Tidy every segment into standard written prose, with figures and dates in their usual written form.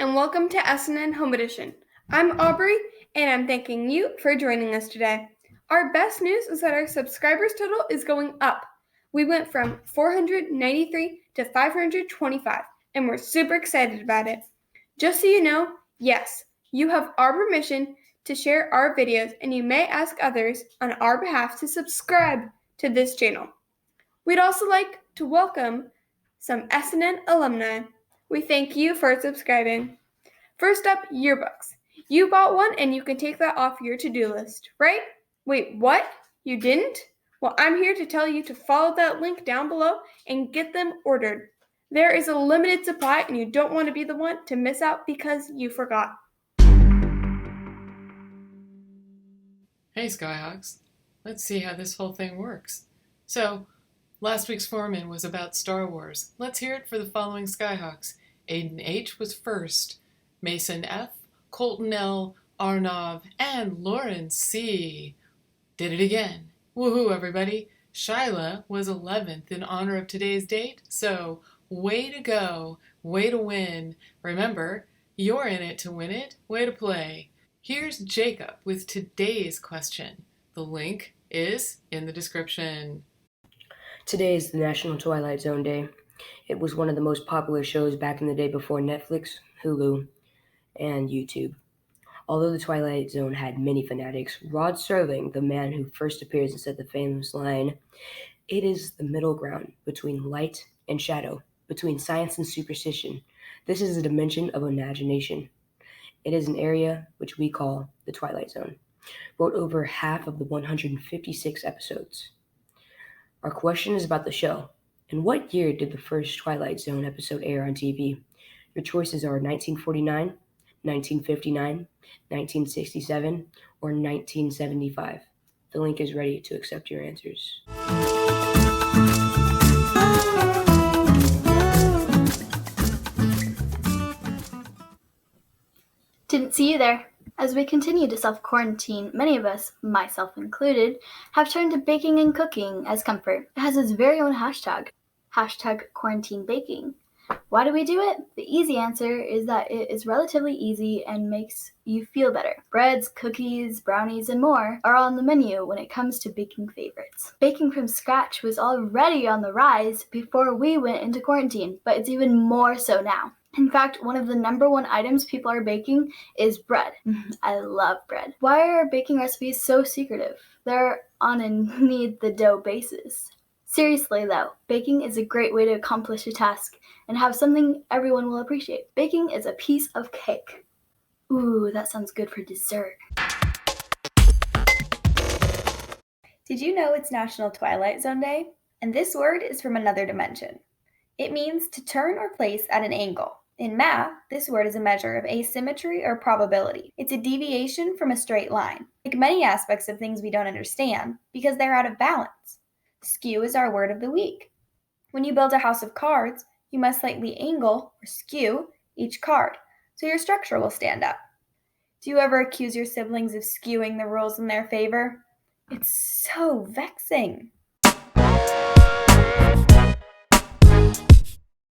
and welcome to SNN Home Edition. I'm Aubrey, and I'm thanking you for joining us today. Our best news is that our subscribers total is going up. We went from 493 to 525, and we're super excited about it. Just so you know, yes, you have our permission to share our videos, and you may ask others on our behalf to subscribe to this channel. We'd also like to welcome some SNN alumni. We thank you for subscribing. First up, yearbooks. You bought one and you can take that off your to-do list, right? Wait, what? You didn't? Well, I'm here to tell you to follow that link down below and get them ordered. There is a limited supply and you don't want to be the one to miss out because you forgot. Hey Skyhawks, let's see how this whole thing works. So, last week's foreman was about Star Wars. Let's hear it for the following Skyhawks. Aiden H. was first, Mason F., Colton L., Arnav, and Lauren C. Did it again. Woohoo, everybody. Shyla was 11th in honor of today's date, so way to go, way to win. Remember, you're in it to win it, way to play. Here's Jacob with today's question. The link is in the description. Today is the National Twilight Zone Day. It was one of the most popular shows back in the day before Netflix, Hulu, and YouTube. Although the Twilight Zone had many fanatics, Rod Serling, the man who first appears and said the famous line, "It is the middle ground between light and shadow, between science and superstition. This is a dimension of imagination. It is an area which we call the Twilight Zone." Wrote over half of the 156 episodes. Our question is about the show. In what year did the first Twilight Zone episode air on TV? Your choices are 1949, 1959, 1967, or 1975. The link is ready to accept your answers. Didn't see you there. As we continue to self-quarantine, many of us, myself included, have turned to baking and cooking as comfort. It has its very own hashtag #QuarantineBaking. Why do we do it? The easy answer is that it is relatively easy and makes you feel better. Breads, cookies, brownies, and more are on the menu when it comes to baking favorites. Baking from scratch was already on the rise before we went into quarantine, but it's even more so now. In fact, one of the number one items people are baking is bread. I love bread. Why are baking recipes so secretive? They're on a need-the-dough basis. Seriously though, baking is a great way to accomplish a task and have something everyone will appreciate. Baking is a piece of cake. Ooh, that sounds good for dessert. Did you know it's National Twilight Zone Day? And this word is from another dimension. It means to turn or place at an angle. In math, this word is a measure of asymmetry or probability. It's a deviation from a straight line, like many aspects of things we don't understand, because they're out of balance. Skew is our word of the week. When you build a house of cards, you must slightly angle or skew each card, so your structure will stand up. Do you ever accuse your siblings of skewing the rules in their favor? It's so vexing.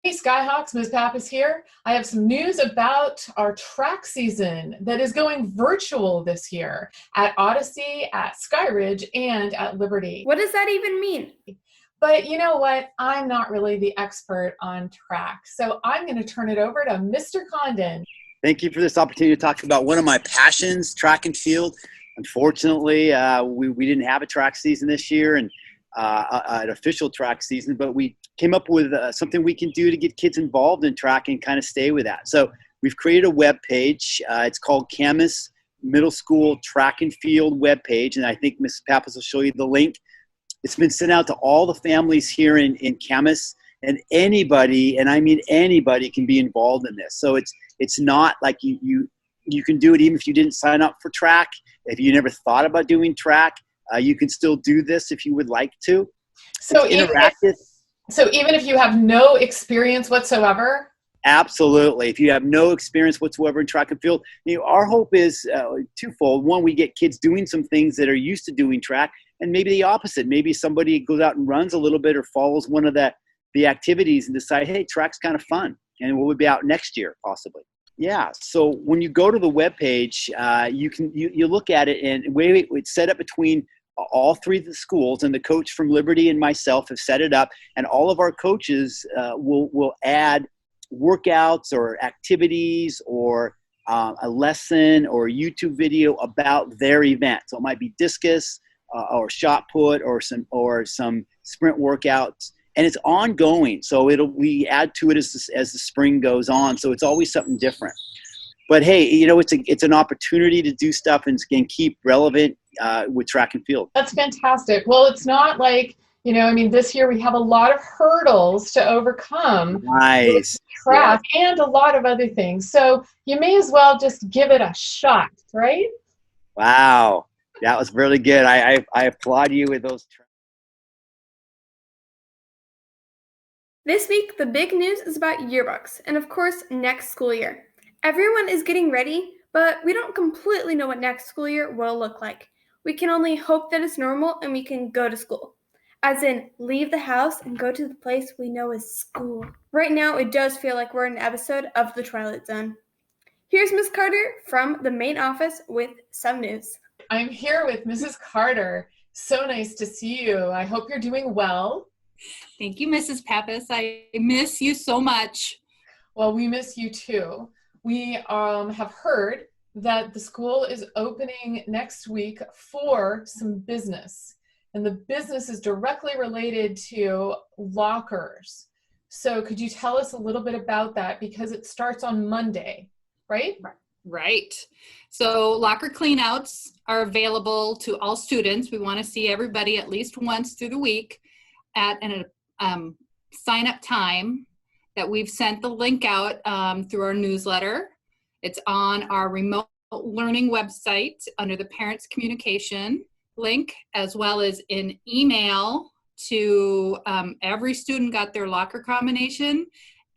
Hey Skyhawks, Ms. Pappas here. I have some news about our track season that is going virtual this year at Odyssey, at Skyridge, and at Liberty. What does that even mean? But you know what? I'm not really the expert on track, so I'm going to turn it over to Mr. Condon. Thank you for this opportunity to talk about one of my passions, track and field. Unfortunately, we didn't have a track season this year and an official track season, but we came up with something we can do to get kids involved in track and kind of stay with that. So we've created a web page. It's called Camas Middle School Track and Field web page, and I think Mrs. Pappas will show you the link. It's been sent out to all the families here in Camas, and anybody, and I mean anybody, can be involved in this. So it's not like you can do it even if you didn't sign up for track. If you never thought about doing track, you can still do this if you would like to. So it's interactive. Even if you have no experience whatsoever? Absolutely. If you have no experience whatsoever in track and field, our hope is twofold. One, we get kids doing some things that are used to doing track, and maybe the opposite. Maybe somebody goes out and runs a little bit or follows one of the activities and decide, hey, track's kind of fun, and we'll be out next year possibly. Yeah. So when you go to the webpage, you look at it, and it's set up between all three of the schools, and the coach from Liberty and myself have set it up, and all of our coaches will add workouts or activities or a lesson or a YouTube video about their event. So it might be discus or shot put or some sprint workouts. And it's ongoing, so we add to it as the spring goes on. So it's always something different. But hey, it's an opportunity to do stuff and keep relevant with track and field. That's fantastic. Well, it's not like, this year we have a lot of hurdles to overcome. Nice. Track and a lot of other things. So you may as well just give it a shot, right? Wow, that was really good. I applaud you with those. This week, the big news is about yearbooks and, of course, next school year. Everyone is getting ready, but we don't completely know what next school year will look like. We can only hope that it's normal and we can go to school. As in, leave the house and go to the place we know is school. Right now, it does feel like we're in an episode of The Twilight Zone. Here's Miss Carter from the main office with some news. I'm here with Mrs. Carter. So nice to see you. I hope you're doing well. Thank you, Mrs. Pappas. I miss you so much. Well, we miss you too. We have heard that the school is opening next week for some business. And the business is directly related to lockers. So could you tell us a little bit about that? Because it starts on Monday, right? Right. So locker cleanouts are available to all students. We want to see everybody at least once through the week at an sign-up time that we've sent the link out through our newsletter. It's on our remote learning website under the parents communication link, as well as in email to every student got their locker combination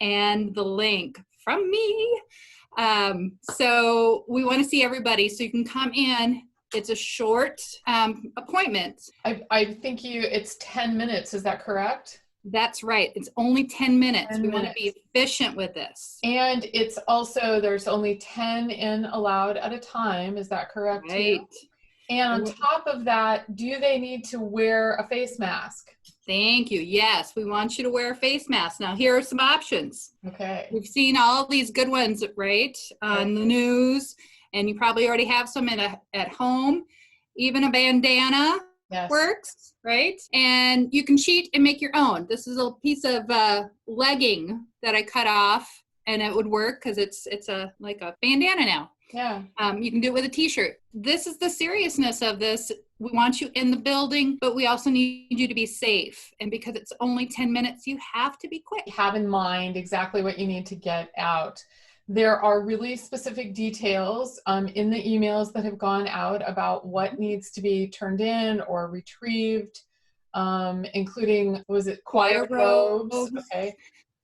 and the link from me. So we want to see everybody, so you can come in. It's a short appointment. I think it's 10 minutes. Is that correct? That's right. It's only 10 minutes. 10 we want to minutes. be efficient with this. And it's also, there's only 10 in allowed at a time. Is that correct? Right. Too? And on top of that, do they need to wear a face mask? Thank you. Yes, we want you to wear a face mask. Now, here are some options. Okay. We've seen all these good ones, right, on the news, and you probably already have some at home. Even a bandana works, right? And you can cheat and make your own. This is a piece of legging that I cut off, and it would work because it's like a bandana now. Yeah. You can do it with a t-shirt. This is the seriousness of this. We want you in the building, but we also need you to be safe. And because it's only 10 minutes, you have to be quick. Have in mind exactly what you need to get out. There are really specific details in the emails that have gone out about what needs to be turned in or retrieved, including, choir robes? Okay.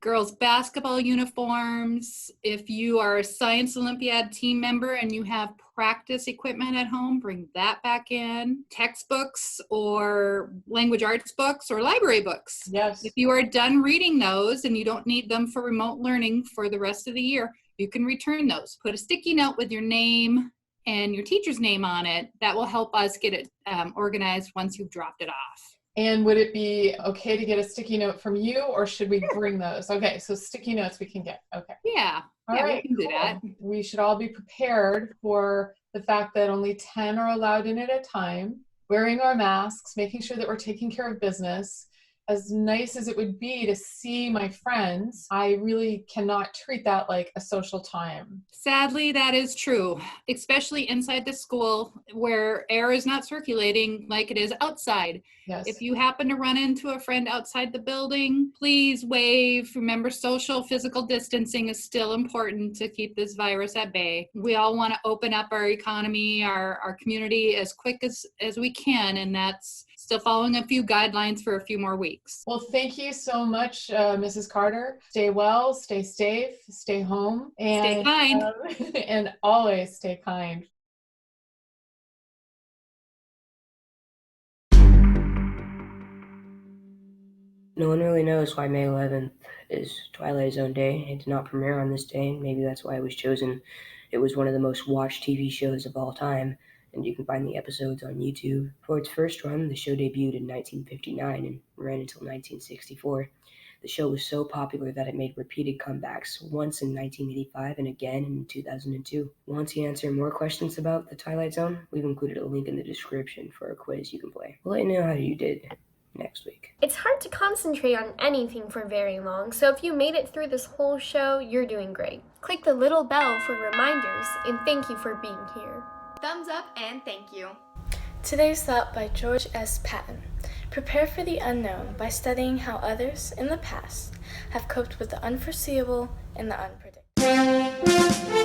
Girls' basketball uniforms. If you are a Science Olympiad team member and you have practice equipment at home, bring that back in. Textbooks or language arts books or library books. Yes. If you are done reading those and you don't need them for remote learning for the rest of the year, you can return those. Put a sticky note with your name and your teacher's name on it. That will help us get it organized once you've dropped it off. And would it be okay to get a sticky note from you, or should we bring those? Okay, so sticky notes we can get. Okay. Yeah. All right, we can do that. We should all be prepared for the fact that only 10 are allowed in at a time, wearing our masks, making sure that we're taking care of business. As nice as it would be to see my friends, I really cannot treat that like a social time. Sadly, that is true, especially inside the school where air is not circulating like it is outside. Yes. If you happen to run into a friend outside the building, please wave. Remember, social physical distancing is still important to keep this virus at bay. We all want to open up our economy, our community as quick as we can, and that's still following a few guidelines for a few more weeks. Well, thank you so much, Mrs. Carter. Stay well, stay safe, stay home, and stay kind. And always stay kind. No one really knows why May 11th is Twilight Zone Day. It did not premiere on this day, and maybe that's why it was chosen. It was one of the most watched TV shows of all time, and you can find the episodes on YouTube. For its first run, the show debuted in 1959 and ran until 1964. The show was so popular that it made repeated comebacks, once in 1985 and again in 2002. Want to answer more questions about the Twilight Zone? We've included a link in the description for a quiz you can play. We'll let you know how you did next week. It's hard to concentrate on anything for very long, so if you made it through this whole show, you're doing great. Click the little bell for reminders, and thank you for being here. Thumbs up and thank you. Today's thought by George S. Patton. Prepare for the unknown by studying how others in the past have coped with the unforeseeable and the unpredictable.